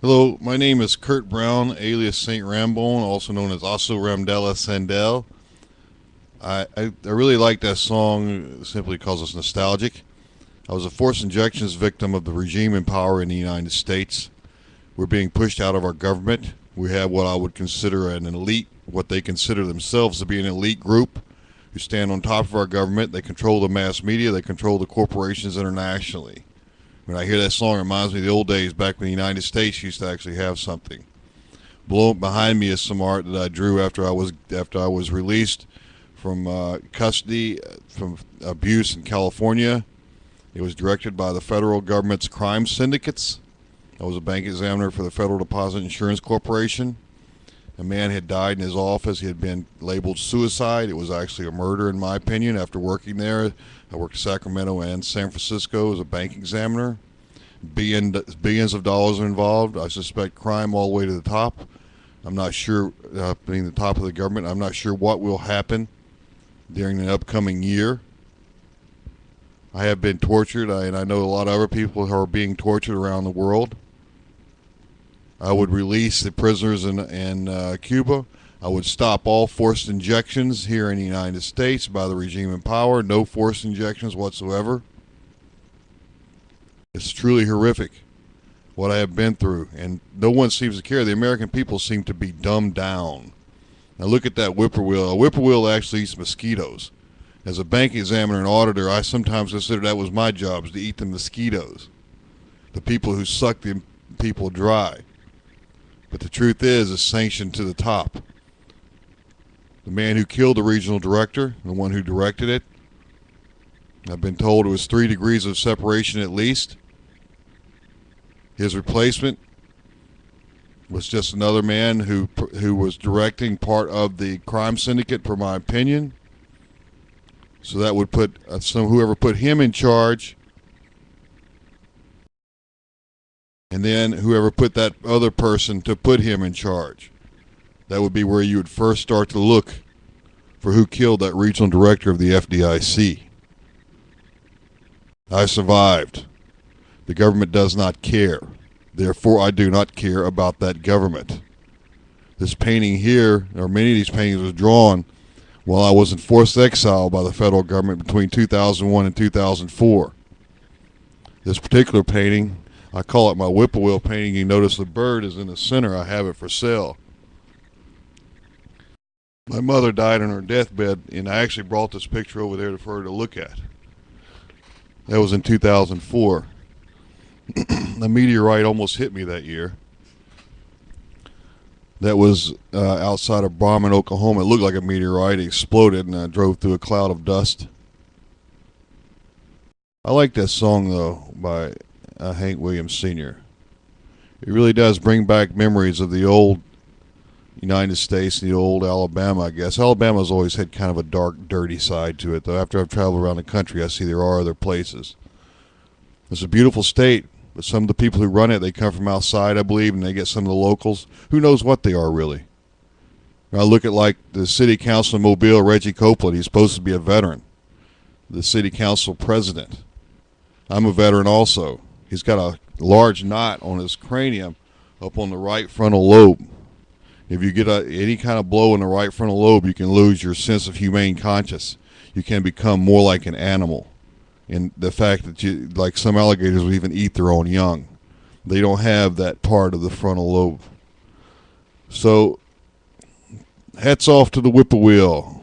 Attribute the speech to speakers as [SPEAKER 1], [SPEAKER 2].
[SPEAKER 1] Hello, my name is Kurt Brown, alias Saint Rambone, also known as Osso Ramdella Sandel. I really like that song simply because it's nostalgic. I was a forced injections victim of the regime in power in the United States. We're being pushed out of our government. We have what I would consider an elite, what they consider themselves to be an elite group who stand on top of our government. They control the mass media. They control the corporations internationally. When I hear that song, it reminds me of the old days back when the United States used to actually have something. Below behind me is some art that I drew after I was released from custody from abuse in California. It was directed by the federal government's crime syndicates. I was a bank examiner for the Federal Deposit Insurance Corporation. A man had died in his office. He had been labeled suicide. It was actually a murder, in my opinion. After working there, I worked in Sacramento and San Francisco as a bank examiner. Billions of dollars are involved. I suspect crime all the way to the top. I'm not sure, being the top of the government, I'm not sure what will happen during the upcoming year. I have been tortured, and I know a lot of other people who are being tortured around the world. I would release the prisoners in Cuba. I would stop all forced injections here in the United States by the regime in power. No forced injections whatsoever. It's truly horrific what I have been through, and no one seems to care. The American people seem to be dumbed down. Now look at that whippoorwill. A whippoorwill actually eats mosquitoes. As a bank examiner and auditor, I sometimes consider that was my job, is to eat the mosquitoes, the people who suck the people dry. But the truth is, it's sanctioned to the top. The man who killed the regional director, the one who directed it, I've been told it was 3 degrees of separation at least. His replacement was just another man who was directing part of the crime syndicate, per my opinion. So that would put whoever put him in charge, and then whoever put that other person to put him in charge. That would be where you would first start to look for who killed that regional director of the FDIC. I survived. The government does not care. Therefore, I do not care about that government. This painting here, or many of these paintings, was drawn while I was in forced exile by the federal government between 2001 and 2004. This particular painting, I call it my whippoorwill painting. You notice the bird is in the center. I have it for sale. My mother died on her deathbed, and I actually brought this picture over there for her to look at. That was in 2004. A meteorite almost hit me that year. That was outside of Brahman, Oklahoma. It looked like a meteorite. It exploded, and I drove through a cloud of dust. I like that song, though, by Hank Williams Sr. It really does bring back memories of the old United States, the old Alabama, I guess. Alabama's always had kind of a dark, dirty side to it, though. After I've traveled around the country, I see there are other places. It's a beautiful state, but some of the people who run it, they come from outside, I believe, and they get some of the locals. Who knows what they are, really? I look at, like, the city council in Mobile, Reggie Copeland. He's supposed to be a veteran. The city council president. I'm a veteran also. He's got a large knot on his cranium up on the right frontal lobe. If you get any kind of blow in the right frontal lobe, you can lose your sense of humane conscience. You can become more like an animal. And the fact that like some alligators will even eat their own young. They don't have that part of the frontal lobe. So, hats off to the whippoorwill.